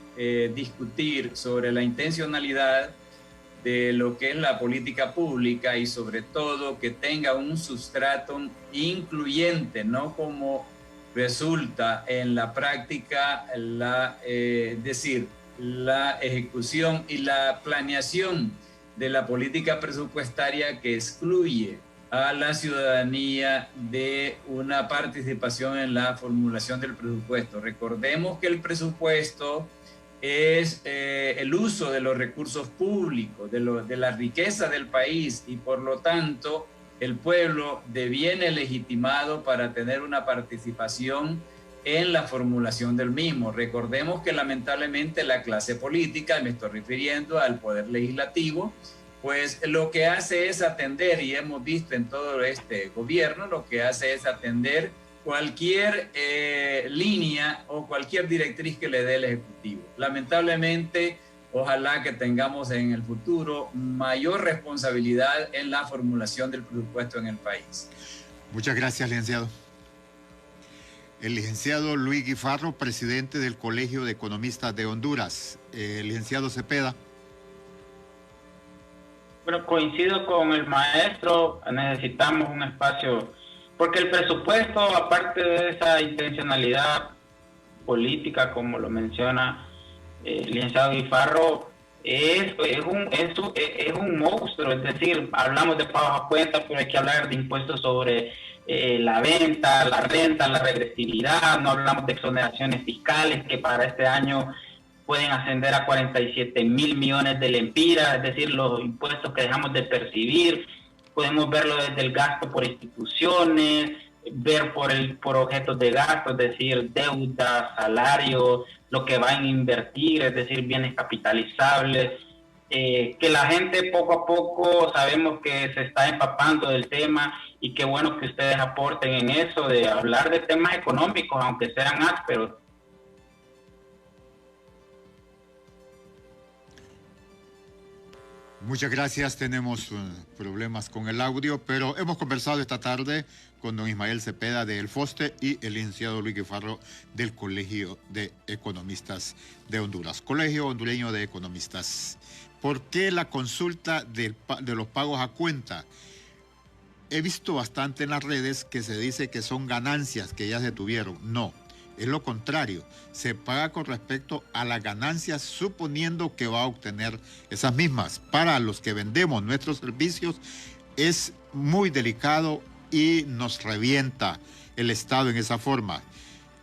discutir sobre la intencionalidad de lo que es la política pública y sobre todo que tenga un sustrato incluyente, no como resulta en la práctica decir, la ejecución y la planeación de la política presupuestaria que excluye a la ciudadanía de una participación en la formulación del presupuesto. Recordemos que el presupuesto es el uso de los recursos públicos, de la riqueza del país, y por lo tanto el pueblo deviene legitimado para tener una participación en la formulación del mismo. Recordemos que lamentablemente la clase política, me estoy refiriendo al poder legislativo, pues lo que hace es atender, y hemos visto en todo este gobierno, lo que hace es atender cualquier línea o cualquier directriz que le dé el Ejecutivo. Lamentablemente, ojalá que tengamos en el futuro mayor responsabilidad en la formulación del presupuesto en el país. Muchas gracias, licenciado. El licenciado Luis Guifarro, presidente del Colegio de Economistas de Honduras. Licenciado Cepeda. Bueno, coincido con el maestro, necesitamos un espacio, porque el presupuesto, aparte de esa intencionalidad política, como lo menciona el licenciado Guifarro, es un monstruo, es decir, hablamos de pagos a cuenta, pero hay que hablar de impuestos sobre la venta, la renta, la regresividad, no hablamos de exoneraciones fiscales que para este año pueden ascender a 47,000 millones de lempiras, es decir, los impuestos que dejamos de percibir. Podemos verlo desde el gasto por instituciones, ver por objetos de gasto, es decir, deuda, salario, lo que van a invertir, es decir, bienes capitalizables. Que la gente poco a poco sabemos que se está empapando del tema, y qué bueno que ustedes aporten en eso, de hablar de temas económicos, aunque sean ásperos. Muchas gracias, tenemos problemas con el audio, pero hemos conversado esta tarde con don Ismael Cepeda del FOSTE y el licenciado Luis Guifarro del Colegio de Economistas de Honduras, Colegio Hondureño de Economistas. ¿Por qué la consulta de los pagos a cuenta? He visto bastante en las redes que se dice que son ganancias que ya se tuvieron. No, es lo contrario. Se paga con respecto a las ganancias, suponiendo que va a obtener esas mismas. Para los que vendemos nuestros servicios es muy delicado y nos revienta el Estado en esa forma.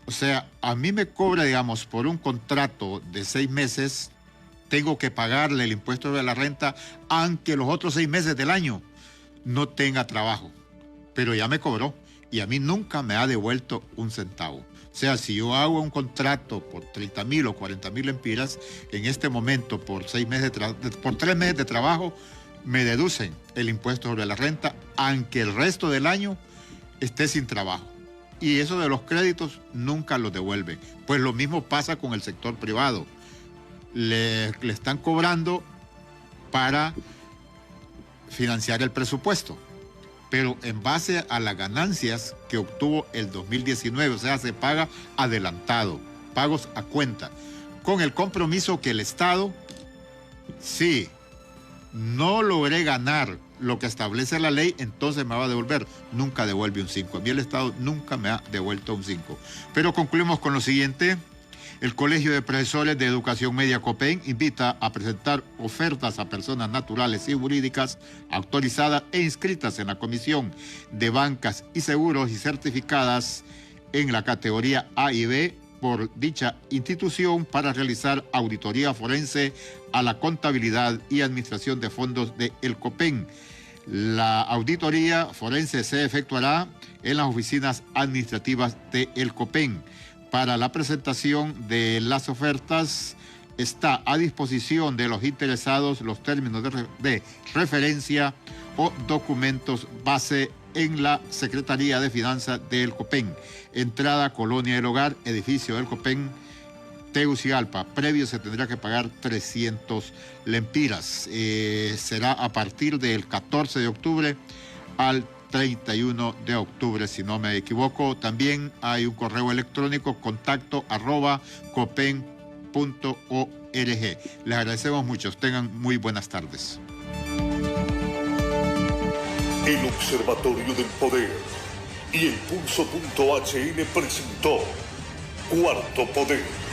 O sea, a mí me cobra, digamos, por un contrato de 6 meses, tengo que pagarle el impuesto de la renta, aunque los otros 6 meses del año no tenga trabajo. Pero ya me cobró y a mí nunca me ha devuelto un centavo. O sea, si yo hago un contrato por 30,000 o 40,000 lempiras, en este momento por 3 meses de trabajo, me deducen el impuesto sobre la renta, aunque el resto del año esté sin trabajo. Y eso de los créditos nunca los devuelven. Pues lo mismo pasa con el sector privado. Le están cobrando para financiar el presupuesto, pero en base a las ganancias que obtuvo el 2019, o sea, se paga adelantado, pagos a cuenta, con el compromiso que el Estado, si no logré ganar lo que establece la ley, entonces me va a devolver. Nunca devuelve un 5. A mí el Estado nunca me ha devuelto un 5. Pero concluimos con lo siguiente. El Colegio de Profesores de Educación Media COPEN invita a presentar ofertas a personas naturales y jurídicas autorizadas e inscritas en la Comisión de Bancas y Seguros y certificadas en la categoría A y B por dicha institución para realizar auditoría forense a la contabilidad y administración de fondos de el COPEN. La auditoría forense se efectuará en las oficinas administrativas de el COPEN. Para la presentación de las ofertas está a disposición de los interesados los términos de referencia o documentos base en la Secretaría de Finanzas del COPEN. Entrada Colonia del Hogar, edificio del COPEN, Tegucigalpa. Previo se tendrá que pagar 300 lempiras. Será a partir del 14 de octubre al 31 de octubre, si no me equivoco. También hay un correo electrónico, contacto@copen.org. Les agradecemos mucho. Tengan muy buenas tardes. El Observatorio del Poder y el Pulso.hn presentó Cuarto Poder.